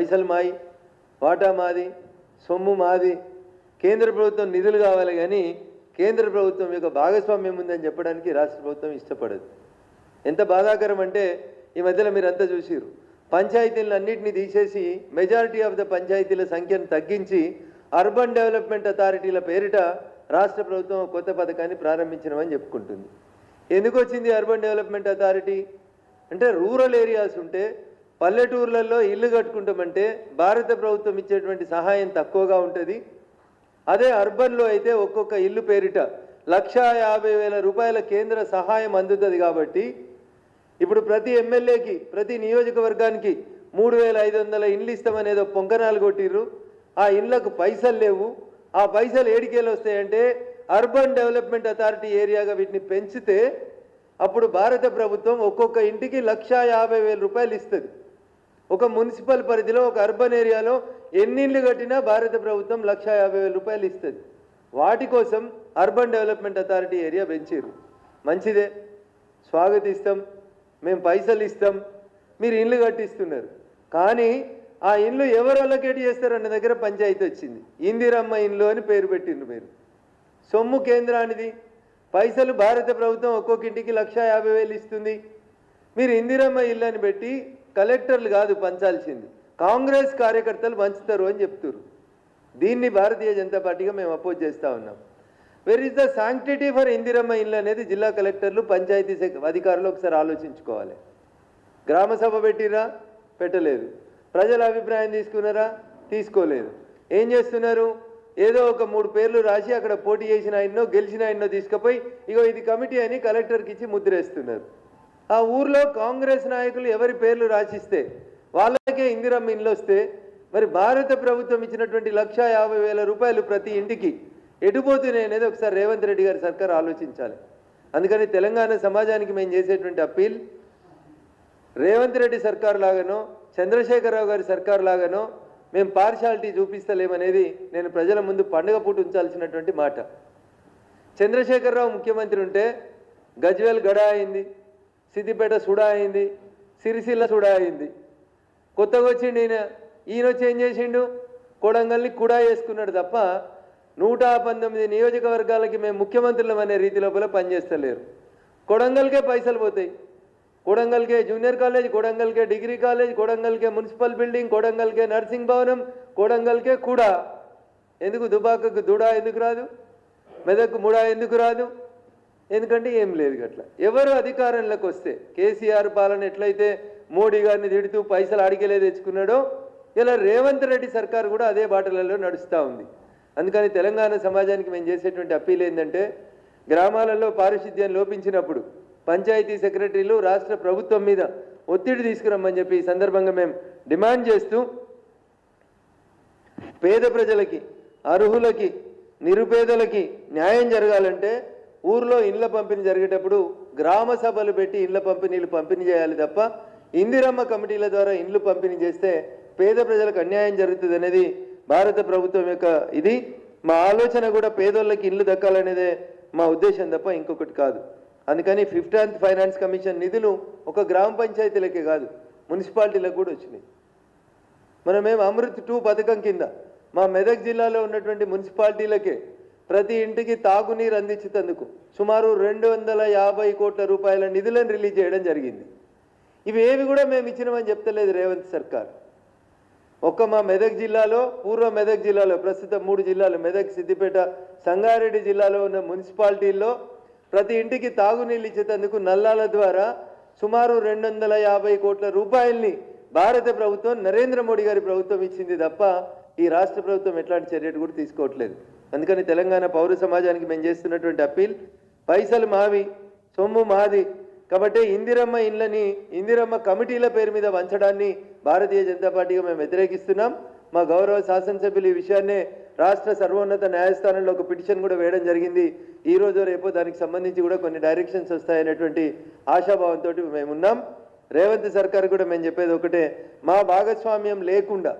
పైసలు మాయి, వాటా మాది, సొమ్ము మాది, కేంద్ర ప్రభుత్వం నిధులు కావాలి కానీ కేంద్ర ప్రభుత్వం యొక్క భాగస్వామ్యం ఉందని చెప్పడానికి రాష్ట్ర ప్రభుత్వం ఇష్టపడదు. ఎంత బాధాకరం అంటే ఈ మధ్యలో మీరంతా చూసిరు, పంచాయతీలను అన్నింటినీ తీసేసి మెజారిటీ ఆఫ్ ద పంచాయతీల సంఖ్యను తగ్గించి అర్బన్ డెవలప్మెంట్ అథారిటీల పేరిట రాష్ట్ర ప్రభుత్వం కొత్త పథకాన్ని ప్రారంభించమని చెప్పుకుంటుంది. ఎందుకు వచ్చింది అర్బన్ డెవలప్మెంట్ అథారిటీ అంటే రూరల్ ఏరియాస్ ఉంటే పల్లెటూర్లలో ఇల్లు కట్టుకుంటామంటే భారత ప్రభుత్వం ఇచ్చేటువంటి సహాయం తక్కువగా ఉంటుంది. అదే అర్బన్లో అయితే ఒక్కొక్క ఇల్లు పేరిట 1,50,000 రూపాయల కేంద్ర సహాయం అందుతుంది. కాబట్టి ఇప్పుడు ప్రతి ఎమ్మెల్యేకి ప్రతి నియోజకవర్గానికి 3,500 ఇండ్లు ఇస్తామనేదో పొంకనాలు కొట్టిర్రు. ఆ ఇండ్లకు పైసలు లేవు. ఆ పైసలు ఏడికేలు వస్తాయంటే అర్బన్ డెవలప్మెంట్ అథారిటీ ఏరియాగా వీటిని పెంచితే అప్పుడు భారత ప్రభుత్వం ఒక్కొక్క ఇంటికి 1,50,000 రూపాయలు ఇస్తుంది. ఒక మున్సిపల్ పరిధిలో ఒక అర్బన్ ఏరియాలో ఎన్ని ఇండ్లు కట్టినా భారత ప్రభుత్వం 1,50,000 రూపాయలు ఇస్తుంది. వాటి కోసం అర్బన్ డెవలప్మెంట్ అథారిటీ ఏరియా పెంచారు. మంచిదే, స్వాగతిస్తాం, మేము పైసలు ఇస్తాం, మీరు ఇండ్లు కట్టిస్తున్నారు. కానీ ఆ ఇండ్లు ఎవరు అలొకేట్ చేస్తారన్న దగ్గర పంచాయతీ వచ్చింది. ఇందిరమ్మ ఇండ్లు అని పేరు పెట్టిండ్రు. మీరు సొమ్ము కేంద్రానిది, పైసలు భారత ప్రభుత్వం ఒక్కొక్క ఇంటికి 1,50,000 ఇస్తుంది. మీరు ఇందిరమ్మ ఇల్లు అని పెట్టి కలెక్టర్లు కాదు పంచాల్సింది, కాంగ్రెస్ కార్యకర్తలు పంచుతారు అని చెప్తున్నారు. దీన్ని భారతీయ జనతా పార్టీగా మేము అపోజ్ చేస్తూ ఉన్నాం. Where is the sanctity for Indiramma ఇల్లు అనేది జిల్లా కలెక్టర్లు పంచాయతీ అధికారులు ఒకసారి ఆలోచించుకోవాలి. గ్రామ సభ పెట్టిరా, పెట్టలేదు. ప్రజల అభిప్రాయం తీసుకున్నారా, తీసుకోలేదు. ఏం చేస్తున్నారు, ఏదో ఒక 3 పేర్లు రాసి అక్కడ పోటీ చేసిన ఆయన్నో గెలిచిన ఆయన్నో తీసుకుపోయి ఇగో ఇది కమిటీ అని కలెక్టర్కి ఇచ్చి ముద్రేస్తున్నారు. ఆ ఊర్లో కాంగ్రెస్ నాయకులు ఎవరి పేర్లు రాసిస్తే వాళ్ళకే ఇందిరమ్మ ఇండ్లు వస్తే మరి భారత ప్రభుత్వం ఇచ్చినటువంటి 1,50,000 రూపాయలు ప్రతి ఇంటికి ఎటుపోతున్నాయి అనేది ఒకసారి రేవంత్ రెడ్డి గారి సర్కార్ ఆలోచించాలి. అందుకని తెలంగాణ సమాజానికి మేము చేసేటువంటి అప్పీల్, రేవంత్ రెడ్డి సర్కార్ లాగానో చంద్రశేఖరరావు గారి సర్కార్ లాగానో మేము పార్షాలిటీ చూపిస్తలేమనేది నేను ప్రజల ముందు పండుగ పూట ఉంచాల్సినటువంటి మాట. చంద్రశేఖరరావు ముఖ్యమంత్రి ఉంటే గజ్వేల్ గడా అయింది, సిద్దిపేట సుడా అయింది, సిరిసిల్ల సుడా అయింది. కొత్తగా వచ్చిండు ఈయన వచ్చి ఏం చేసిండు, కొడంగల్ని కుడా చేసుకున్నాడు తప్ప 119 నియోజకవర్గాలకి మేము ముఖ్యమంత్రులం అనే రీతి లోపల పనిచేస్తలేరు. కొడంగల్కే పైసలు పోతాయి. కొడంగల్కే జూనియర్ కాలేజ్, కొడంగల్కే డిగ్రీ కాలేజ్, కొడంగల్కే మున్సిపల్ బిల్డింగ్, కొడంగల్కే నర్సింగ్ భవనం, కొడంగల్కే కూడా. ఎందుకు దుబాకకు దుడా ఎందుకు రాదు, మెదక్కు ముడా ఎందుకు రాదు? ఎందుకంటే ఏం లేదు గట్ల. ఎవరు అధికారంలోకి వస్తే కేసీఆర్ పాలన ఎట్లయితే మోడీ గారిని తిడుతూ పైసలు అడిగేలే తెచ్చుకున్నాడో ఇలా రేవంత్ రెడ్డి సర్కారు కూడా అదే బాటలలో నడుస్తూ ఉంది. అందుకని తెలంగాణ సమాజానికి మేము చేసేటువంటి అప్పీల్ ఏంటంటే గ్రామాలలో పారిశుద్ధ్యం లోపించినప్పుడు పంచాయతీ సెక్రటరీలు రాష్ట్ర ప్రభుత్వం మీద ఒత్తిడి తీసుకురమ్మని చెప్పి ఈ సందర్భంగా మేము డిమాండ్ చేస్తూ పేద ప్రజలకి, అర్హులకి, నిరుపేదలకి న్యాయం జరగాలంటే ఊర్లో ఇండ్ల పంపిణీ జరిగేటప్పుడు గ్రామ సభలు పెట్టి ఇండ్ల పంపిణీ చేయాలి తప్ప ఇందిరమ్మ కమిటీల ద్వారా ఇండ్లు పంపిణీ చేస్తే పేద ప్రజలకు అన్యాయం జరుగుతుంది అనేది భారత ప్రభుత్వం యొక్క ఇది. మా ఆలోచన కూడా పేదోళ్ళకి ఇండ్లు దక్కాలనేదే మా ఉద్దేశం తప్ప ఇంకొకటి కాదు. అందుకని 15th ఫైనాన్స్ కమిషన్ నిధులు ఒక గ్రామ పంచాయతీలకే కాదు మున్సిపాలిటీలకు కూడా వచ్చినాయి. మనమేం అమృత్ 2 పథకం కింద మా మెదక్ జిల్లాలో ఉన్నటువంటి మున్సిపాలిటీలకే ప్రతి ఇంటికి తాగునీరు అందించేందుకు సుమారు 250 కోట్ల రూపాయల నిధులను రిలీజ్ చేయడం జరిగింది. ఇవి ఏవి కూడా మేము ఇచ్చినామని చెప్తలేదు రేవంత్ సర్కార్. ఒక్క మా మెదక్ జిల్లాలో, పూర్వ మెదక్ జిల్లాలో, ప్రస్తుతం 3 జిల్లాలు మెదక్, సిద్దిపేట, సంగారెడ్డి జిల్లాలో ఉన్న మున్సిపాలిటీల్లో ప్రతి ఇంటికి తాగునీళ్ళు ఇచ్చేందుకు నల్లాల ద్వారా సుమారు 250 కోట్ల రూపాయల్ని భారత ప్రభుత్వం, నరేంద్ర మోడీ గారి ప్రభుత్వం ఇచ్చింది తప్ప ఈ రాష్ట్ర ప్రభుత్వం ఎట్లాంటి చర్యలు కూడా తీసుకోవట్లేదు. అందుకని తెలంగాణ పౌర సమాజానికి మేము చేస్తున్నటువంటి అప్పీల్, పైసలు మావి, సొమ్ము మాది. కాబట్టి ఇందిరమ్మ ఇండ్లని ఇందిరమ్మ కమిటీల పేరు మీద వంచడాన్ని భారతీయ జనతా పార్టీగా మేము వ్యతిరేకిస్తున్నాం. మా గౌరవ శాసనసభ్యులు ఈ విషయాన్నే రాష్ట్ర సర్వోన్నత న్యాయస్థానంలో ఒక పిటిషన్ కూడా వేయడం జరిగింది. ఈ రోజు రేపు దానికి సంబంధించి కూడా కొన్ని డైరెక్షన్స్ వస్తాయనేటువంటి ఆశాభావంతో మేము ఉన్నాం. రేవంత్ సర్కార్ కూడా మేము చెప్పేది ఒకటే, మా భాగస్వామ్యం లేకుండా,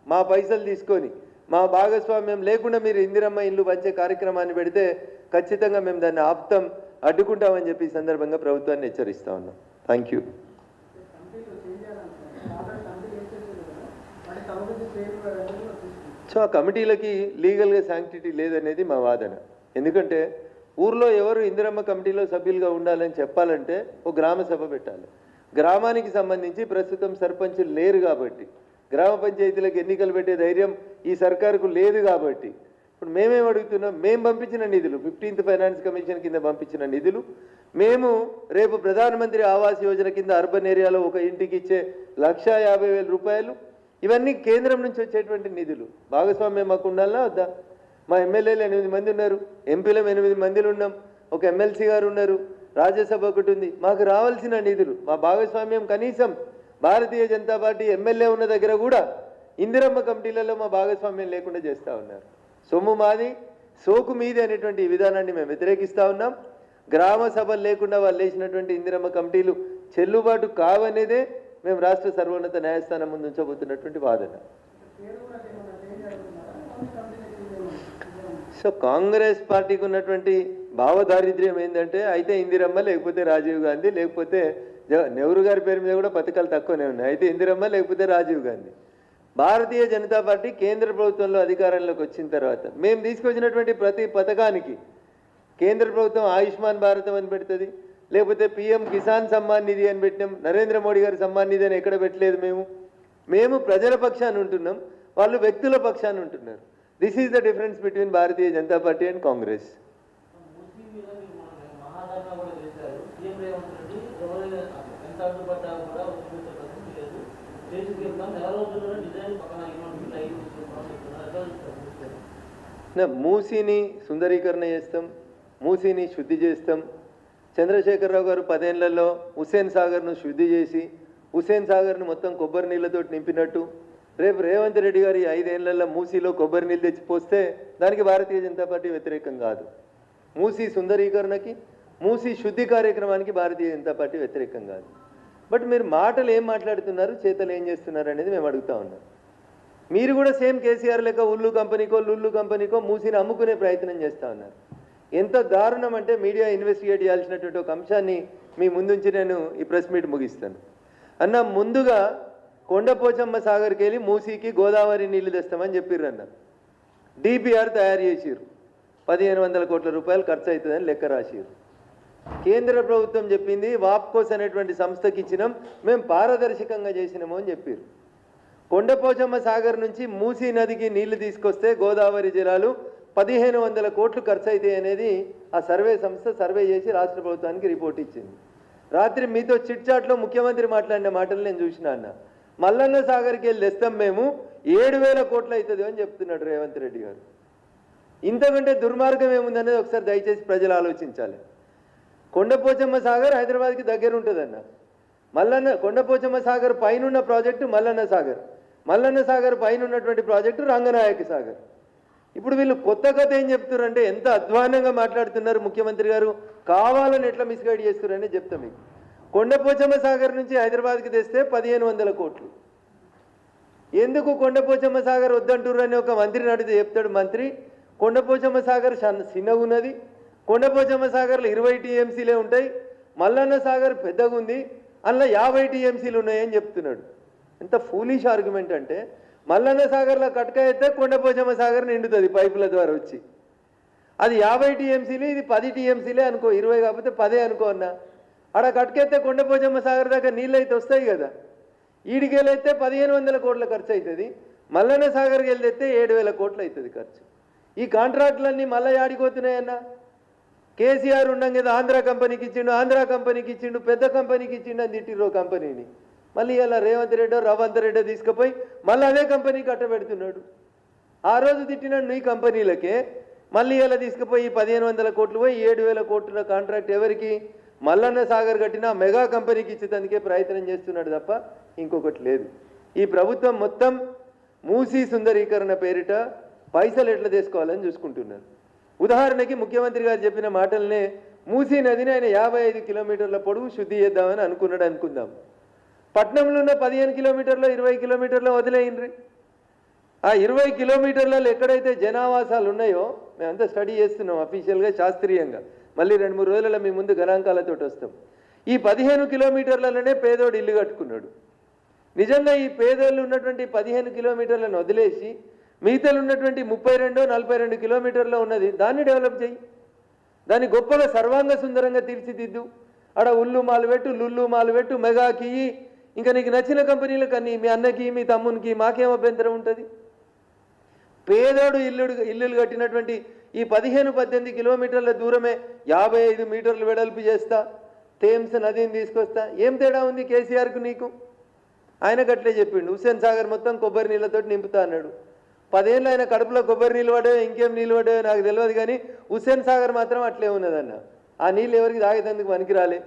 మా పైసలు తీసుకొని మా భాగస్వామ్యం లేకుండా మీరు ఇందిరమ్మ ఇల్లు పంచే కార్యక్రమాన్ని పెడితే ఖచ్చితంగా మేము దాన్ని ఆపుతాం, అడ్డుకుంటామని చెప్పి ఈ సందర్భంగా ప్రభుత్వాన్ని హెచ్చరిస్తా ఉన్నాం. Thank you. సో ఆ కమిటీలకి లీగల్గా శాంక్టిటీ లేదనేది మా వాదన. ఎందుకంటే ఊర్లో ఎవరు ఇందిరమ్మ కమిటీలో సభ్యులుగా ఉండాలని చెప్పాలంటే ఒక గ్రామ సభ పెట్టాలి. గ్రామానికి సంబంధించి ప్రస్తుతం సర్పంచులు లేరు కాబట్టి, గ్రామ పంచాయతీలకు ఎన్నికలు పెట్టే ధైర్యం ఈ సర్కారుకు లేదు కాబట్టి ఇప్పుడు మేమేం అడుగుతున్నాం, మేము పంపించిన నిధులు 15th ఫైనాన్స్ కమిషన్ కింద పంపించిన నిధులు, మేము రేపు ప్రధానమంత్రి ఆవాస్ యోజన కింద అర్బన్ ఏరియాలో ఒక ఇంటికి ఇచ్చే 1,50,000 రూపాయలు, ఇవన్నీ కేంద్రం నుంచి వచ్చేటువంటి నిధులు. భాగస్వామ్యం మాకు ఉండాలా వద్దా? మా ఎమ్మెల్యేలు 8 మంది ఉన్నారు, ఎంపీలు 8 మందిలు ఉన్నాం, ఒక ఎమ్మెల్సీ గారు ఉన్నారు, రాజ్యసభ ఒకటి ఉంది. మాకు రావాల్సిన నిధులు మా భాగస్వామ్యం కనీసం భారతీయ జనతా పార్టీ ఎమ్మెల్యే ఉన్న దగ్గర కూడా ఇందిరమ్మ కమిటీలలో మా భాగస్వామ్యం లేకుండా చేస్తూ ఉన్నారు. సొమ్ము మాది సోకు మీది అనేటువంటి ఈ విధానాన్ని మేము వ్యతిరేకిస్తూ ఉన్నాం. గ్రామ సభలు లేకుండా వాళ్ళు వేసినటువంటి ఇందిరమ్మ కమిటీలు చెల్లుబాటు కావనేదే మేము రాష్ట్ర సర్వోన్నత న్యాయస్థానం ముందు ఉంచబోతున్నటువంటి వాదన. సో కాంగ్రెస్ పార్టీకి ఉన్నటువంటి భావదారిద్ర్యం ఏంటంటే అయితే ఇందిరమ్మ లేకపోతే రాజీవ్ గాంధీ, లేకపోతే నెహ్రూ గారి పేరు మీద కూడా పథకాలు తక్కువనే ఉన్నాయి, అయితే ఇందిరమ్మ లేకపోతే రాజీవ్ గాంధీ. భారతీయ జనతా పార్టీ కేంద్ర ప్రభుత్వంలో అధికారంలోకి వచ్చిన తర్వాత మేము తీసుకొచ్చినటువంటి ప్రతి పథకానికి కేంద్ర ప్రభుత్వం ఆయుష్మాన్ భారతం అని పెడుతుంది, లేకపోతే PM కిసాన్ సమ్మాన్ నిధి అని పెట్టినాం. నరేంద్ర మోడీ గారి సమ్మాన్ నిధి అని ఎక్కడ పెట్టలేదు. మేము ప్రజల పక్షాన్ని ఉంటున్నాం, వాళ్ళు వ్యక్తుల పక్షాన్ని ఉంటున్నారు. This is the difference between Bharatiya Janata Party and Congress. మూసీని సుందరీకరణ చేస్తాం, మూసీని శుద్ధి చేస్తాం. చంద్రశేఖరరావు గారు 10 ఏళ్లలో హుస్సేన్ సాగర్ను శుద్ధి చేసి హుస్సేన్ సాగర్ను మొత్తం కొబ్బరి నీళ్ళతో నింపినట్టు రేపు రేవంత్ రెడ్డి గారి 5 ఏళ్లలో మూసీలో కొబ్బరి నీళ్ళు తెచ్చిపోస్తే దానికి భారతీయ జనతా పార్టీ వ్యతిరేకం కాదు. మూసీ సుందరీకరణకి, మూసీ శుద్ధి కార్యక్రమానికి భారతీయ జనతా పార్టీ వ్యతిరేకం కాదు. బట్ మీరు మాటలు ఏం మాట్లాడుతున్నారు, చేతలు ఏం చేస్తున్నారు అనేది మేము అడుగుతా ఉన్నాం. మీరు కూడా సేమ్ కేసీఆర్ లెక్క లుల్లు కంపెనీకో మూసీని అమ్ముకునే ప్రయత్నం చేస్తూ ఉన్నారు. ఎంత దారుణం అంటే మీడియా ఇన్వెస్టిగేట్ చేయాల్సినటువంటి ఒక అంశాన్ని మీ ముందుంచి నేను ఈ ప్రెస్ మీట్ ముగిస్తాను. అన్న, ముందుగా కొండపోచమ్మ సాగర్కి వెళ్ళి మూసీకి గోదావరి నీళ్లు తెస్తామని చెప్పిర్రు అన్న. DPR తయారు చేసిర్రు, 1,500 కోట్ల రూపాయలు ఖర్చు అవుతుందని లెక్క రాసిర్రు. కేంద్ర ప్రభుత్వం చెప్పింది వాప్కోస్ అనేటువంటి సంస్థకి ఇచ్చినాం, మేము పారదర్శకంగా చేసినాము అని చెప్పారు. కొండపోచమ్మ సాగర్ నుంచి మూసీ నదికి నీళ్లు తీసుకొస్తే గోదావరి జలాలు 1,500 కోట్లు ఖర్చు అవుతాయి అనేది ఆ సర్వే సంస్థ సర్వే చేసి రాష్ట్ర ప్రభుత్వానికి రిపోర్ట్ ఇచ్చింది. రాత్రి మీతో చిట్చాట్లో ముఖ్యమంత్రి మాట్లాడిన మాటలు నేను చూసిన అన్న. మల్లన్న సాగర్కి వెళ్ళి తెస్తాం మేము, 7,000 కోట్లు అవుతుంది అని చెప్తున్నాడు రేవంత్ రెడ్డి గారు. ఇంతకంటే దుర్మార్గం ఏముందనేది ఒకసారి దయచేసి ప్రజలు ఆలోచించాలి. కొండపోచమ్మ సాగర్ హైదరాబాద్కి దగ్గర ఉంటుందన్న. కొండపోచమ్మ సాగర్ పైన ప్రాజెక్టు మల్లన్న సాగర్ పైన ఉన్నటువంటి ప్రాజెక్టు రంగనాయక సాగర్. ఇప్పుడు వీళ్ళు కొత్త కథ ఏం చెప్తున్నారంటే ఎంత అధ్వానంగా మాట్లాడుతున్నారు ముఖ్యమంత్రి గారు, కావాలని ఎట్లా మిస్గైడ్ చేస్తున్నారని చెప్తా మీకు. కొండపోచమ్మ సాగర్ నుంచి హైదరాబాద్కి తెస్తే 1,500 కోట్లు. ఎందుకు కొండపోచమ్మ సాగర్ వద్దంటుర్రు అని ఒక మంత్రిని అడిగితే చెప్తాడు మంత్రి, కొండపోచమ్మ సాగర్ చిన్నగా ఉన్నది, కొండపోచమ్మ సాగర్లో 20 TMCలే ఉంటాయి, మల్లన్న సాగర్ పెద్దగా ఉంది, అందులో 50 TMCలు ఉన్నాయని చెప్తున్నాడు. ఎంత ఫూలిష్ ఆర్గ్యుమెంట్ అంటే, మల్లన్న సాగర్లో కట్క అయితే కొండపోచమ్మ సాగర్ నిండుతుంది పైపుల ద్వారా వచ్చి, అది 50 TMCలు, ఇది 10 TMCలే అనుకో, 20 కాకపోతే 10 అనుకో అన్న. ఆడ కట్కెత్తే కొండపోచమ్మ సాగర్ దాకా నీళ్ళు అయితే వస్తాయి కదా. ఈడికెళ్ళైతే 1,500 కోట్ల ఖర్చు అవుతుంది, మల్లన్న సాగర్కి వెళ్తే 7,000 కోట్లు అవుతుంది ఖర్చు. ఈ కాంట్రాక్టులన్నీ మళ్ళీ ఆడిపోతున్నాయన్న. కేసీఆర్ ఉండం కదా ఆంధ్ర కంపెనీకి ఇచ్చిండు, పెద్ద కంపెనీకి ఇచ్చిండు అని తిట్టిర్రు కంపెనీని. మళ్ళీ ఇలా రేవంత్ రెడ్డి తీసుకుపోయి మళ్ళీ అదే కంపెనీకి కట్టబెడుతున్నాడు. ఆ రోజు తిట్టినాడు నీ కంపెనీలకే, మళ్ళీ ఇలా తీసుకుపోయి 1,500 కోట్లు పోయి 7,000 కోట్ల కాంట్రాక్ట్ ఎవరికి? మల్లన్న సాగర్ కట్టిన మెగా కంపెనీకి ఇచ్చేందుకే ప్రయత్నం చేస్తున్నాడు తప్ప ఇంకొకటి లేదు. ఈ ప్రభుత్వం మొత్తం మూసీ సుందరీకరణ పేరిట పైసలు ఎట్లా తీసుకోవాలని చూసుకుంటున్నారు. ఉదాహరణకి ముఖ్యమంత్రి గారు చెప్పిన మాటలనే, మూసీ నదిని ఆయన 55 కిలోమీటర్ల పొడవు శుద్ధి చేద్దామని అనుకుందాం. పట్నంలో ఉన్న 15 కిలోమీటర్లు 20 కిలోమీటర్లు వదిలేయండి. ఆ 20 కిలోమీటర్లలో ఎక్కడైతే జనావాసాలు ఉన్నాయో మేమంతా స్టడీ చేస్తున్నాం అఫీషియల్గా, శాస్త్రీయంగా. మళ్ళీ 2-3 రోజులలో మీ ముందు గణాంకాలతో వస్తాం. ఈ 15 కిలోమీటర్లలోనే పేదోడు ఇల్లు కట్టుకున్నాడు. నిజంగా ఈ పేదోళ్ళు ఉన్నటువంటి 15 కిలోమీటర్లను వదిలేసి మిగతాలు ఉన్నటువంటి 32-42 కిలోమీటర్లో ఉన్నది దాన్ని డెవలప్ చేయి, దాన్ని గొప్పగా సర్వాంగ సుందరంగా తీర్చిదిద్దు. ఆడ ఉల్లు మాలు పెట్టు, లుల్లు మాలు పెట్టు, మెగాకి, ఇంకా నీకు నచ్చిన కంపెనీలకు అన్ని, మీ అన్నకి మీ తమ్మునికి మాకేం అభ్యంతరం ఉంటుంది. పేదోడు ఇల్లులు కట్టినటువంటి ఈ 15-18 కిలోమీటర్ల దూరమే 55 మీటర్లు వెడల్పు చేస్తా, థేమ్స్ నదిని తీసుకొస్తా. ఏం తేడా ఉంది కేసీఆర్కు నీకు? ఆయనకు అట్లే చెప్పిండు. హుస్సేన్ సాగర్ మొత్తం కొబ్బరి నీళ్ళతో నింపుతా అన్నాడు. 10 ఏళ్ళు ఆయన కడుపులో కొబ్బరి నీళ్ళు పడ్డాయో ఇంకేం నీళ్ళు పడ్డాయో నాకు తెలియదు, కానీ హుస్సేన్ సాగర్ మాత్రం అట్లే ఉన్నదన్న. ఆ నీళ్ళు ఎవరికి తాగేందుకు పనికిరాలే.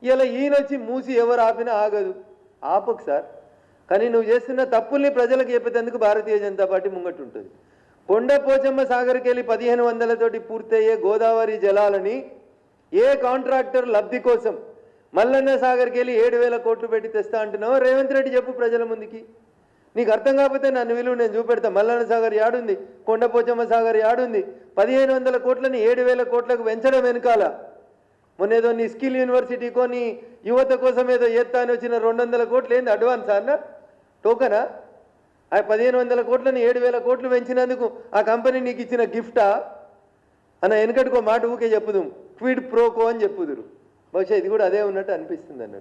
ఇలా ఈయన వచ్చి మూసి ఎవరు ఆపినా ఆగదు. ఆపకు సార్, కానీ నువ్వు చేస్తున్న తప్పుల్ని ప్రజలకు చెప్పేందుకు భారతీయ జనతా పార్టీ ముంగట్టు ఉంటుంది. కొండ పోచమ్మ సాగర్కి వెళ్ళి 1500 తోటి పూర్తయ్యే గోదావరి జలాలని ఏ కాంట్రాక్టర్ లబ్ధి కోసం మల్లన్న సాగర్కి వెళ్ళి 7000 కోట్లు పెట్టి తెస్తా అంటున్నావు? రేవంత్ రెడ్డి చెప్పు ప్రజల ముందుకి. నీకు అర్థం కాకపోతే నన్ను విలువ, నేను చూపెడతా. మల్లన్న సాగర్ యాడుంది, కొండ పోచమ్మ సాగర్ యాడుంది? 1500 కోట్లని 7000 కోట్లకు పెంచడం వెనకాల మొన్నేదో నీ స్కిల్ యూనివర్సిటీకో నీ యువత కోసం ఏదో చేస్తా అని వచ్చిన 200 కోట్లు ఏంది అడ్వాన్స్ అన్న, టోకనా? ఆ 1500 కోట్లని 7000 కోట్లు పెంచినందుకు ఆ కంపెనీ నీకు ఇచ్చిన గిఫ్టా అన్న? వెనకటికో మాట ఊకే చెప్పుదు, క్విడ్ ప్రోకో అని చెప్పుదురు. బహుశా ఇది కూడా అదే ఉన్నట్టు అనిపిస్తుంది అన్న.